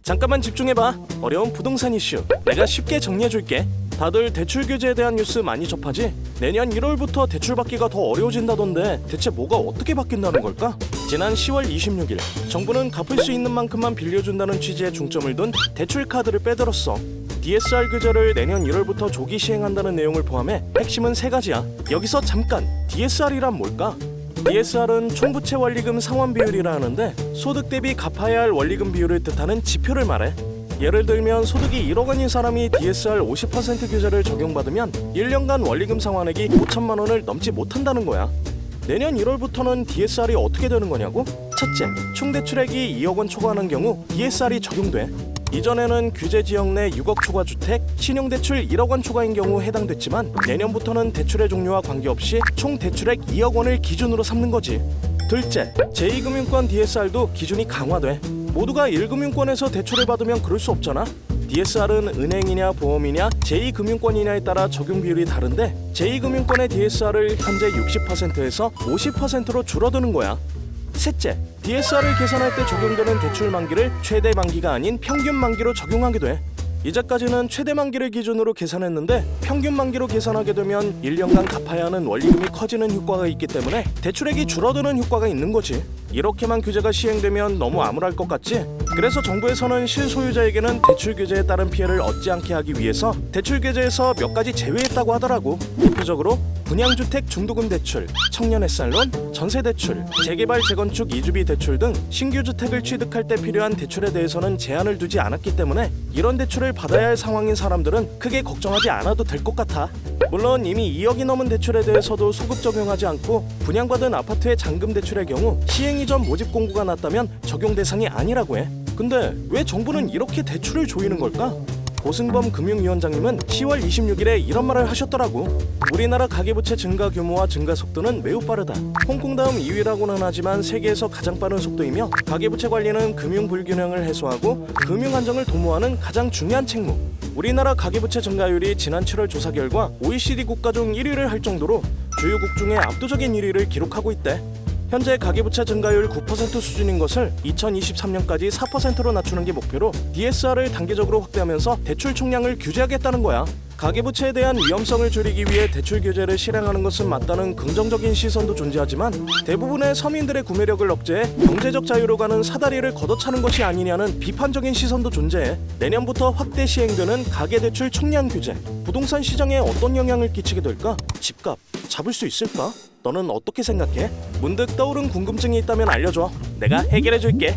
잠깐만 집중해봐. 어려운 부동산 이슈 내가 쉽게 정리해줄게. 다들 대출 규제에 대한 뉴스 많이 접하지? 내년 1월부터 대출 받기가 더 어려워진다던데 대체 뭐가 어떻게 바뀐다는 걸까? 지난 10월 26일 정부는 갚을 수 있는 만큼만 빌려준다는 취지에 중점을 둔 대출 카드를 빼들었어. DSR 규제를 내년 1월부터 조기 시행한다는 내용을 포함해 핵심은 3가지야. 여기서 잠깐 DSR이란 뭘까? DSR은 총부채 원리금 상환 비율이라 하는데 소득 대비 갚아야 할 원리금 비율을 뜻하는 지표를 말해. 예를 들면 소득이 1억 원인 사람이 DSR 50% 규제를 적용받으면 1년간 원리금 상환액이 5천만 원을 넘지 못한다는 거야. 내년 1월부터는 DSR이 어떻게 되는 거냐고? 첫째, 총 대출액이 2억 원 초과하는 경우 DSR이 적용돼. 이전에는 규제 지역 내 6억 초과 주택, 신용대출 1억 원 초과인 경우 해당됐지만 내년부터는 대출의 종류와 관계없이 총 대출액 2억 원을 기준으로 삼는 거지. 둘째, 제2금융권 DSR도 기준이 강화돼. 모두가 1금융권에서 대출을 받으면 그럴 수 없잖아. DSR은 은행이냐 보험이냐 제2금융권이냐에 따라 적용 비율이 다른데 제2금융권의 DSR을 현재 60%에서 50%로 줄어드는 거야. 셋째, DSR을 계산할 때 적용되는 대출 만기를 최대 만기가 아닌 평균 만기로 적용하게 돼. 이제까지는 최대 만기를 기준으로 계산했는데 평균 만기로 계산하게 되면 1년간 갚아야 하는 원리금이 커지는 효과가 있기 때문에 대출액이 줄어드는 효과가 있는 거지. 이렇게만 규제가 시행되면 너무 암울할 것 같지? 그래서 정부에서는 실소유자에게는 대출 규제에 따른 피해를 얻지 않게 하기 위해서 대출 규제에서 몇 가지 제외했다고 하더라고. 대표적으로 분양주택 중도금 대출, 청년 햇살론, 전세대출, 재개발 재건축 이주비 대출 등 신규 주택을 취득할 때 필요한 대출에 대해서는 제한을 두지 않았기 때문에 이런 대출을 받아야 할 상황인 사람들은 크게 걱정하지 않아도 될 것 같아. 물론 이미 2억이 넘은 대출에 대해서도 소급 적용하지 않고 분양받은 아파트의 잔금 대출의 경우 시행 이전 모집 공고가 났다면 적용 대상이 아니라고 해. 근데 왜 정부는 이렇게 대출을 조이는 걸까? 고승범 금융위원장님은 10월 26일에 이런 말을 하셨더라고. 우리나라 가계부채 증가 규모와 증가 속도는 매우 빠르다. 홍콩 다음 2위라고는 하지만 세계에서 가장 빠른 속도이며 가계부채 관리는 금융 불균형을 해소하고 금융 안정을 도모하는 가장 중요한 책무. 우리나라 가계부채 증가율이 지난 7월 조사 결과 OECD 국가 중 1위를 할 정도로 주요국 중에 압도적인 1위를 기록하고 있대. 현재 가계부채 증가율 9% 수준인 것을 2023년까지 4%로 낮추는 게 목표로 DSR을 단계적으로 확대하면서 대출 총량을 규제하겠다는 거야. 가계부채에 대한 위험성을 줄이기 위해 대출 규제를 실행하는 것은 맞다는 긍정적인 시선도 존재하지만 대부분의 서민들의 구매력을 억제해 경제적 자유로 가는 사다리를 걷어차는 것이 아니냐는 비판적인 시선도 존재해. 내년부터 확대 시행되는 가계대출 총량 규제, 부동산 시장에 어떤 영향을 끼치게 될까? 집값 잡을 수 있을까? 너는 어떻게 생각해? 문득 떠오른 궁금증이 있다면 알려줘. 내가 해결해줄게.